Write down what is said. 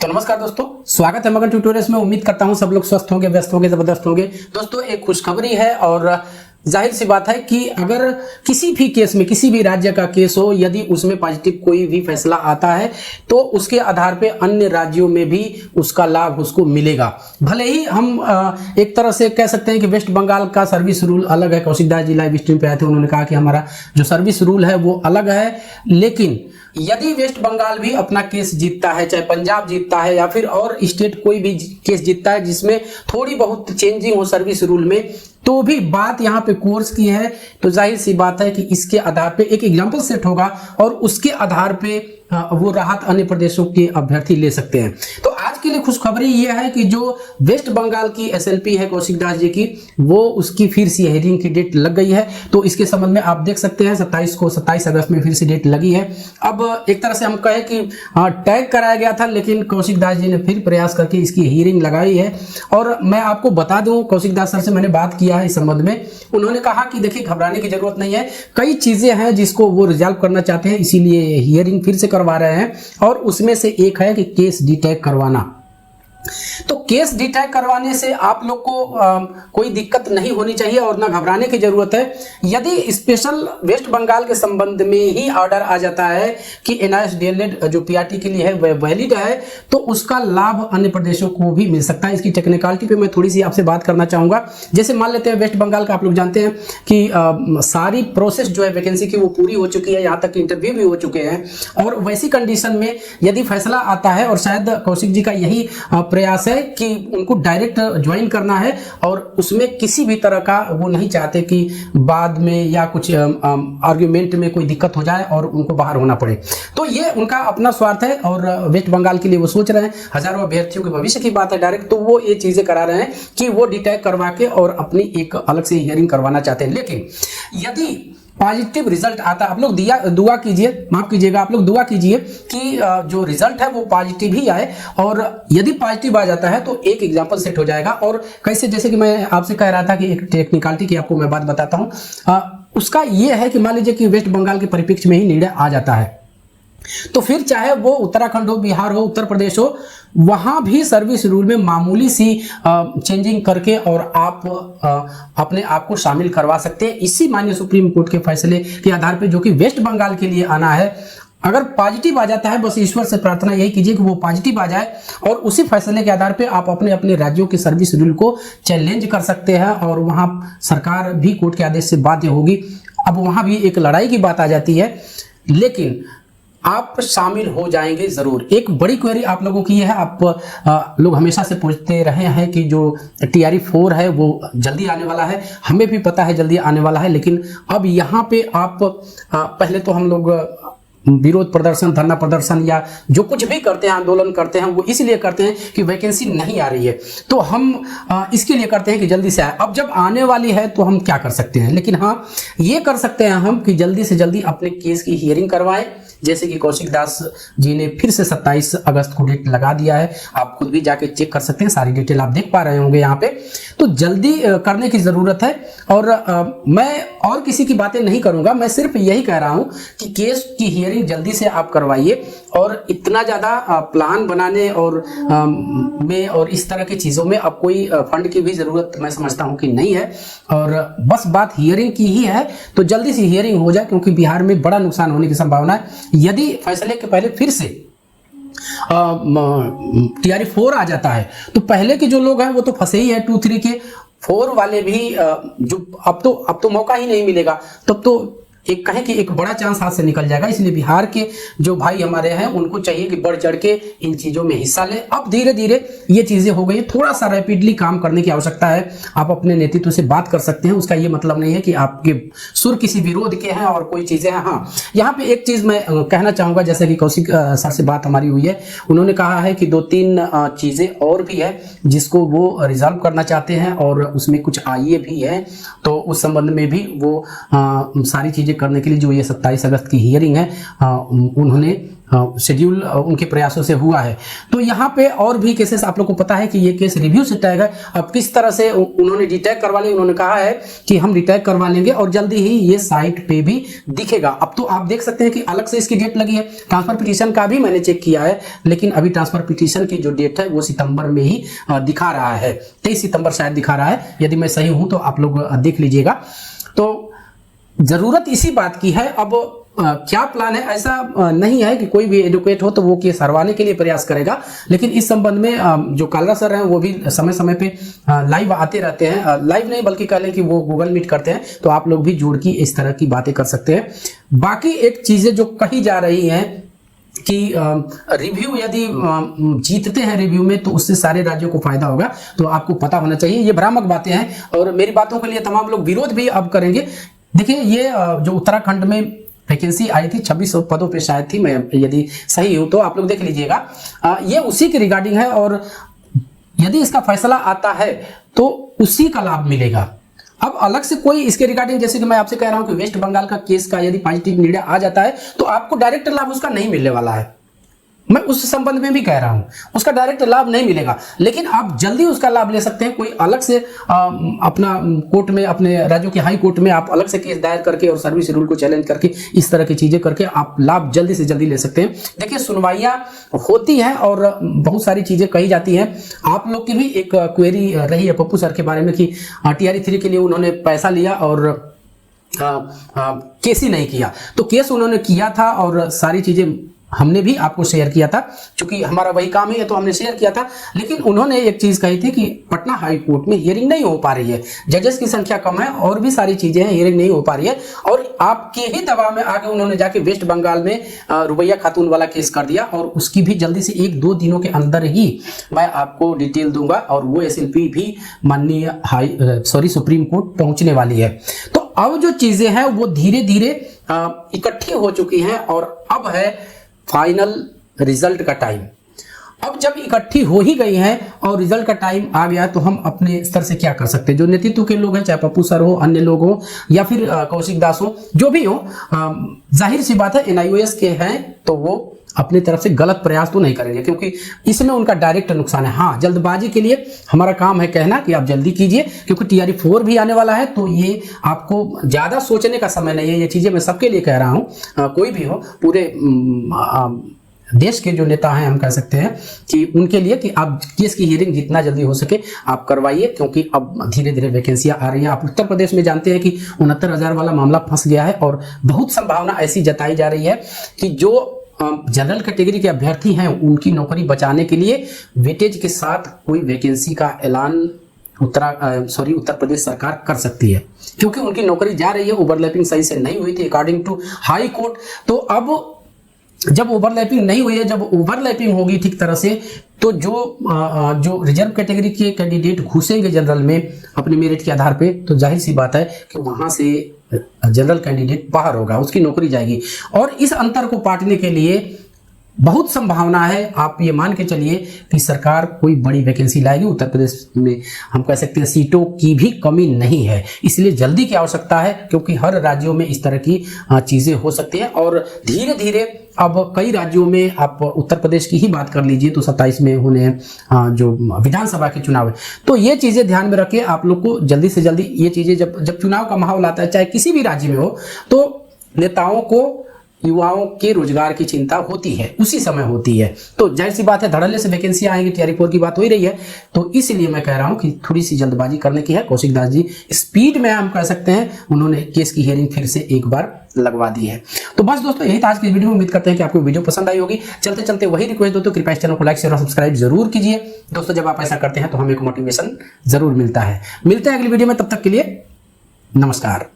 तो नमस्कार दोस्तों, स्वागत है मगन ट्यूटोरियल्स में। उम्मीद करता हूं सब लोग स्वस्थ होंगे, व्यस्त होंगे, जबरदस्त होंगे। दोस्तों, एक खुशखबरी है और जाहिर सी बात है कि अगर किसी भी केस में, किसी भी राज्य का केस हो, यदि उसमें पॉजिटिव कोई भी फैसला आता है तो उसके आधार पे अन्य राज्यों में भी उसका लाभ उसको मिलेगा। भले ही हम एक तरह से कह सकते हैं कि वेस्ट बंगाल का सर्विस रूल अलग है। कौशिक दास जी लाइव स्ट्रीम पे आए थे, उन्होंने कहा कि हमारा जो सर्विस रूल है वो अलग है। लेकिन यदि वेस्ट बंगाल भी अपना केस जीतता है, चाहे पंजाब जीतता है या फिर और स्टेट कोई भी केस जीतता है जिसमें थोड़ी बहुत चेंजिंग हो सर्विस रूल में, तो भी बात यहाँ पे कोर्स की है। तो जाहिर सी बात है कि इसके आधार पे एक एग्जांपल सेट होगा और उसके आधार पे वो राहत अन्य प्रदेशों के अभ्यर्थी ले सकते हैं। तो आज के लिए खुशखबरी ये है कि जो वेस्ट बंगाल की एसएलपी है कौशिक दास जी की, वो उसकी फिर से हियरिंग की डेट लग गई है। तो इसके संबंध में आप देख सकते हैं 27 अगस्त में फिर से डेट लगी है। अब एक तरह से हम कहें कि टैग कराया गया था, लेकिन कौशिक दास जी ने फिर प्रयास करके इसकी हियरिंग लगाई है। और मैं आपको बता दूं, कौशिक दास सर से मैंने बात किया है इस संबंध में। उन्होंने कहा कि देखिए, घबराने की जरूरत नहीं है, कई चीजें हैं जिसको वो रिजॉल्व करना चाहते हैं, इसीलिए हियरिंग फिर से करवा रहे हैं। और उसमें से एक है कि केस डिटैग करवाना। तो केस डिटैग करवाने से आप लोग को कोई दिक्कत नहीं होनी चाहिए और ना घबराने की जरूरत है। यदि स्पेशल वेस्ट बंगाल के संबंध में ही ऑर्डर आ जाता है कि एनआईएस डीएलएड जो पीआरटी के लिए है वह वैलिड है, तो उसका लाभ अन्य प्रदेशों को भी मिल सकता है। इसकी टेक्निकलिटी पे मैं थोड़ी सी आपसे बात करना चाहूंगा। जैसे मान लेते हैं वेस्ट बंगाल का, आप लोग जानते हैं कि सारी प्रोसेस जो है वैकेंसी की वो पूरी हो चुकी है, यहाँ तक इंटरव्यू भी हो चुके हैं। और वैसी कंडीशन में यदि फैसला आता है, और शायद कौशिक जी का यही प्रयास है कि उनको डायरेक्ट ज्वाइन करना है और उसमें किसी भी तरह का वो नहीं चाहते कि बाद में या कुछ आर्ग्यूमेंट में कोई दिक्कत हो जाए और उनको बाहर होना पड़े। तो ये उनका अपना स्वार्थ है और वेस्ट बंगाल के लिए वो सोच रहे हैं। हजारों अभ्यर्थियों के भविष्य की बात है डायरेक्ट, तो वो ये चीजें करा रहे हैं कि वो डिटैग करवा के और अपनी एक अलग से हियरिंग करवाना चाहते हैं। लेकिन यदि पॉजिटिव रिजल्ट आता, आप लोग दुआ कीजिए, माफ कीजिएगा, आप लोग दुआ कीजिए कि जो रिजल्ट है वो पॉजिटिव ही आए। और यदि पॉजिटिव आ जाता है तो एक एग्जांपल सेट हो जाएगा। और कैसे, जैसे कि मैं आपसे कह रहा था कि एक टेक्निकलिटी की आपको मैं बात बताता हूं। उसका ये है कि मान लीजिए कि वेस्ट बंगाल के परिप्रेक्ष्य में ही निर्णय आ जाता है, तो फिर चाहे वो उत्तराखंड हो, बिहार हो, उत्तर प्रदेश हो, वहां भी सर्विस रूल में मामूली सी चेंजिंग करके और आप अपने आप को शामिल करवा सकते हैं इसी माननीय सुप्रीम कोर्ट के फैसले के आधार पे, जो कि वेस्ट बंगाल के लिए आना है। अगर पॉजिटिव आ जाता है, बस ईश्वर से प्रार्थना यही कीजिए कि वो पॉजिटिव आ जाए और उसी फैसले के आधार पे आप अपने अपने राज्यों के सर्विस रूल को चैलेंज कर सकते हैं और वहां सरकार भी कोर्ट के आदेश से बाध्य होगी। अब वहां भी एक लड़ाई की बात आ जाती है, लेकिन आप शामिल हो जाएंगे जरूर। एक बड़ी क्वेरी आप लोगों की है, आप लोग हमेशा से पूछते रहे हैं कि जो टीआरई 4 है वो जल्दी आने वाला है। हमें भी पता है जल्दी आने वाला है, लेकिन अब यहाँ पे आप पहले तो हम लोग विरोध प्रदर्शन, धरना प्रदर्शन या जो कुछ भी करते हैं, आंदोलन करते हैं, वो इसलिए करते हैं कि वैकेंसी नहीं आ रही है। तो हम इसके लिए करते हैं कि जल्दी से आए। अब जब आने वाली है तो हम क्या कर सकते हैं? लेकिन हाँ, ये कर सकते हैं हम कि जल्दी से जल्दी अपने केस की हियरिंग करवाएं। जैसे कि कौशिक दास जी ने फिर से 27 अगस्त को डेट लगा दिया है, आप खुद भी जाके चेक कर सकते हैं, सारी डिटेल आप देख पा रहे होंगे यहाँ पे। तो जल्दी करने की जरूरत है। और मैं और किसी की बातें नहीं करूंगा, मैं सिर्फ यही कह रहा हूं कि केस की हियरिंग जल्दी से आप करवाइए। और इतना ज्यादा प्लान बनाने और में और इस तरह की चीजों में अब कोई फंड की भी जरूरत मैं समझता हूं कि नहीं है। और बस बात हियरिंग की ही है, तो जल्दी से हियरिंग हो जाए, क्योंकि बिहार में बड़ा नुकसान होने की संभावना है। यदि फैसले के पहले फिर से टीआरई 4 आ जाता है, तो पहले के जो लोग हैं वो तो फंसे ही है। 2-3 के 4 वाले भी जो अब तो मौका ही नहीं मिलेगा, तब तो एक कहें कि एक बड़ा चांस हाथ से निकल जाएगा। इसलिए बिहार के जो भाई हमारे हैं उनको चाहिए कि बढ़ चढ़ के इन चीजों में हिस्सा ले। अब धीरे धीरे ये चीजें हो गई, थोड़ा सा रैपिडली काम करने की आवश्यकता है। आप अपने नेतृत्व से बात कर सकते हैं, उसका ये मतलब नहीं है कि आपके सुर किसी विरोध के हैं और कोई चीजें हैं। हाँ, यहाँ पे एक चीज मैं कहना चाहूंगा, जैसे कि कौशिक सर से बात हमारी हुई है, उन्होंने कहा है कि 2-3 चीजें और भी है जिसको वो रिजॉल्व करना चाहते हैं और उसमें कुछ आइए भी है। तो उस संबंध में भी वो सारी चीजें करने के लिए जो ये 27 अगस्त की हियरिंग है, उन्होंने शेड्यूल उनके प्रयासों से हुआ है। तो यहाँ पे और भी केसेस आप लोग को पता है कि ये केस रिव्यू से टैग है। अब किस तरह से उन्होंने डिटैग करवा लिया, उन्होंने कहा है कि हम डिटैग करवा लेंगे और जल्दी ही ये साइट पे भी दिखेगा। अब तो आप देख सकते हैं कि अलग से इसकी डेट लगी है। ट्रांसफर पिटीशन का भी मैंने चेक किया है, लेकिन अभी ट्रांसफर पिटीशन की जो डेट है वो सितंबर में ही दिखा रहा है, 23 सितंबर शायद दिखा रहा है। यदि मैं सही हूं तो आप लोग देख लीजिएगा। तो जरूरत इसी बात की है। अब क्या प्लान है, ऐसा नहीं है कि कोई भी एडवोकेट हो तो वो केस हरवाने के लिए प्रयास करेगा, लेकिन इस संबंध में जो कालरा सर हैं वो भी समय समय पे लाइव आते रहते हैं। लाइव नहीं बल्कि कह लें कि वो गूगल मीट करते हैं, तो आप लोग भी जुड़ के इस तरह की बातें कर सकते हैं। बाकी एक चीजें जो कही जा रही हैं कि रिव्यू यदि जीतते हैं रिव्यू में तो उससे सारे राज्यों को फायदा होगा, तो आपको पता होना चाहिए। ये भ्रामक बातें हैं और मेरी बातों के लिए तमाम लोग विरोध भी अब करेंगे। देखिए, ये जो उत्तराखंड में वैकेंसी आई थी 2600 पदों पे शायद थी, मैं यदि सही हूं तो आप लोग देख लीजिएगा। ये उसी के रिगार्डिंग है और यदि इसका फैसला आता है तो उसी का लाभ मिलेगा। अब अलग से कोई इसके रिगार्डिंग, जैसे कि मैं आपसे कह रहा हूं कि वेस्ट बंगाल का केस का यदि पॉजिटिव निर्णय आ जाता है तो आपको डायरेक्ट लाभ उसका नहीं मिलने वाला है। मैं उस संबंध में भी कह रहा हूं, उसका डायरेक्ट लाभ नहीं मिलेगा, लेकिन आप जल्दी उसका लाभ ले सकते हैं। कोई अलग से अपना कोर्ट में, अपने राज्यों के हाई कोर्ट में आप अलग से केस दायर करके और सर्विस रूल को चैलेंज करके इस तरह की चीजें करके आप लाभ जल्दी से जल्दी ले सकते हैं। देखिए, सुनवाइयां होती हैं और बहुत सारी चीजें कही जाती हैं। आप लोग की भी एक क्वेरी रही है पप्पू सर के बारे में कि TRE-3 के लिए उन्होंने पैसा लिया और केस ही नहीं किया। तो केस उन्होंने किया था और सारी चीजें हमने भी आपको शेयर किया था, क्योंकि हमारा वही काम ही है तो हमने शेयर किया था। लेकिन उन्होंने एक चीज कही थी कि पटना हाई कोर्ट में हियरिंग नहीं हो पा रही है, जजेस की संख्या कम है और भी सारी चीजें हैं, हियरिंग नहीं हो पा रही है। और आपके ही दबाव में आगे उन्होंने जाके वेस्ट बंगाल में रुबैया खातून वाला केस कर दिया और उसकी भी जल्दी से 1-2 दिनों के अंदर ही मैं आपको डिटेल दूंगा और वो SLP भी माननीय सुप्रीम कोर्ट पहुंचने वाली है। तो अब जो चीजें हैं वो धीरे धीरे इकट्ठी हो चुकी हैं और अब है फाइनल रिजल्ट का टाइम। अब जब इकट्ठी हो ही गई हैं और रिजल्ट का टाइम आ गया तो हम अपने स्तर से क्या कर सकते हैं। जो नेतृत्व के लोग हैं, चाहे पप्पू सर हो, अन्य लोग हो या फिर कौशिक दास हो, जो भी हो, जाहिर सी बात है NIOS के हैं तो वो अपनी तरफ से गलत प्रयास तो नहीं करेंगे, क्योंकि इसमें उनका डायरेक्ट नुकसान है। हाँ, जल्दबाजी के लिए हमारा काम है कहना कि आप जल्दी कीजिए, क्योंकि TRE-4 भी आने वाला है, तो ये आपको ज्यादा सोचने का समय नहीं है। ये चीजें मैं सबके लिए कह रहा हूं, कोई भी हो, पूरे देश के जो नेता हैं हम कह सकते हैं कि उनके लिए कि आप केस की हियरिंग जितना जल्दी हो सके आप करवाइए, क्योंकि अब धीरे धीरे वैकेंसियां आ रही हैं। आप उत्तर प्रदेश में जानते हैं कि 69,000 वाला मामला फंस गया है और बहुत संभावना ऐसी जताई जा रही है कि जो जनरल कैटेगरी के अभ्यर्थी हैं उनकी नौकरी बचाने के लिए वेटेज के साथ कोई वैकेंसी का ऐलान उत्तर प्रदेश सरकार कर सकती है, क्योंकि उनकी नौकरी जा रही है। ओवरलैपिंग सही से नहीं हुई थी अकॉर्डिंग टू हाई कोर्ट। तो अब जब ओवरलैपिंग नहीं हुई है, जब ओवरलैपिंग होगी ठीक तरह से, तो जो रिजर्व कैटेगरी के कैंडिडेट घुसेंगे जनरल में अपने मेरिट के आधार पे, तो जाहिर सी बात है कि वहां से जनरल कैंडिडेट बाहर होगा, उसकी नौकरी जाएगी। और इस अंतर को पाटने के लिए बहुत संभावना है, आप ये मान के चलिए कि सरकार कोई बड़ी वैकेंसी लाएगी। उत्तर प्रदेश में हम कह सकते हैं सीटों की भी कमी नहीं है, इसलिए जल्दी की आवश्यकता है, क्योंकि हर राज्यों में इस तरह की चीजें हो सकती हैं। और धीरे धीरे अब कई राज्यों में, आप उत्तर प्रदेश की ही बात कर लीजिए तो 27 में होने हैं जो विधानसभा के चुनाव है। तो ये चीजें ध्यान में रखिए, आप लोग को जल्दी से जल्दी ये चीजें, जब चुनाव का माहौल आता है चाहे किसी भी राज्य में हो, तो नेताओं को युवाओं के रोजगार की चिंता होती है, उसी समय होती है। तो जाहिर सी बात है धड़ल्ले से वैकेंसी आएंगी, TRE-4 की बात हो ही रही है, तो इसलिए मैं कह रहा हूं कि थोड़ी सी जल्दबाजी करने की है। कौशिक दास जी स्पीड में हम कह सकते हैं, उन्होंने केस की हियरिंग फिर से एक बार लगवा दी है। तो बस दोस्तों, यही था आज की वीडियो में। उम्मीद करते हैं कि आपको वीडियो पसंद आई होगी। चलते चलते वही रिक्वेस्ट दोस्तों, कृपया चैनल को लाइक शेयर और सब्सक्राइब जरूर कीजिए दोस्तों। जब आप ऐसा करते हैं तो हमें एक मोटिवेशन जरूर मिलता है। मिलते हैं अगली वीडियो में, तब तक के लिए नमस्कार।